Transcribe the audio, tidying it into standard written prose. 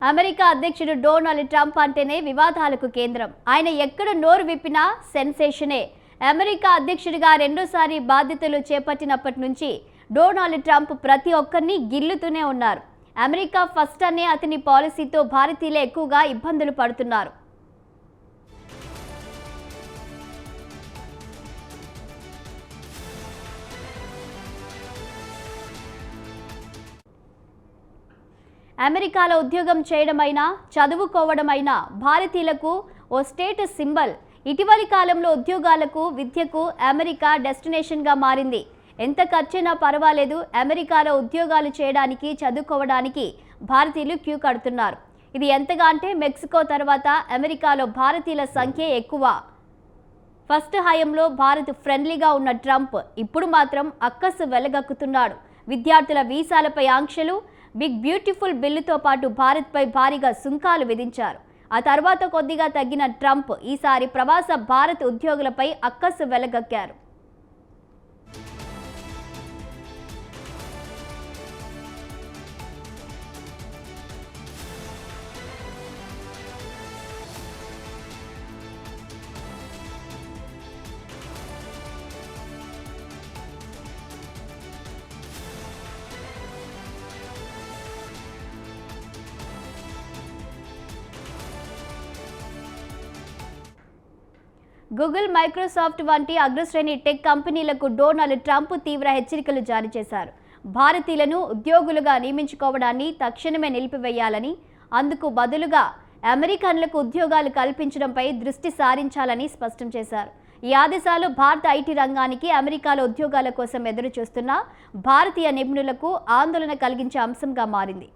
America అధ్యక్షుడు Donald Trump అంటేనే వివాదాలకు కేంద్రం. ఆయన ఎక్కడ నోరు విప్పినా సెన్సేషనే. అమెరికా అధ్యక్షుడిగా రెండోసారి బాధ్యతలు చేపట్టినప్పటి నుంచి డొనాల్డ్ ట్రంప్ ప్రతి ఒక్కరిని గిల్లుతూనే ఉన్నారు. అమెరికా ఫస్ట్ అనే అతని పాలసీతో భారతీయులు ఎక్కువగా ఇబ్బందులు పడుతున్నారు. అమెరికాలో ఉద్యోగం చేయడమైనా చదువుకోవడమైనా భారతీయులకు ఓ స్టేటస్ సింబల్. ఇటీవలి కాలంలో ఉద్యోగాలకు విద్యకు అమెరికా డెస్టినేషన్గా మారింది. ఎంత ఖర్చైనా పర్వాలేదు, అమెరికాలో ఉద్యోగాలు చేయడానికి చదువుకోవడానికి భారతీయులు క్యూ కడుతున్నారు. ఇది ఎంతగా అంటే మెక్సికో తర్వాత అమెరికాలో భారతీయుల సంఖ్య ఎక్కువ. ఫస్ట్ హయాంలో భారత్ ఫ్రెండ్లీగా ఉన్న ట్రంప్ ఇప్పుడు మాత్రం అక్కసు వెలగక్కుతున్నాడు. విద్యార్థుల వీసాలపై ఆంక్షలు, బిగ్ బ్యూటిఫుల్ బిల్లుతో పాటు భారత్పై భారీగా సుంకాలు విధించారు. ఆ తర్వాత కొద్దిగా తగ్గిన ట్రంప్ ఈసారి ప్రవాస భారత్ ఉద్యోగులపై అక్కసు వెలగక్కారు. గూగుల్, మైక్రోసాఫ్ట్ వంటి అగ్రశ్రేణి టెక్ కంపెనీలకు డొనాల్డ్ ట్రంప్ తీవ్ర హెచ్చరికలు జారీ చేశారు. భారతీయులను ఉద్యోగులుగా నియమించుకోవడాన్ని తక్షణమే నిలిపివేయాలని, అందుకు బదులుగా అమెరికన్లకు ఉద్యోగాలు కల్పించడంపై దృష్టి సారించాలని స్పష్టం చేశారు. ఈ ఆదేశాలు భారత ఐటీ రంగానికి, అమెరికాలో ఉద్యోగాల కోసం ఎదురు చూస్తున్న భారతీయ నిపుణులకు ఆందోళన కలిగించే అంశంగా మారింది.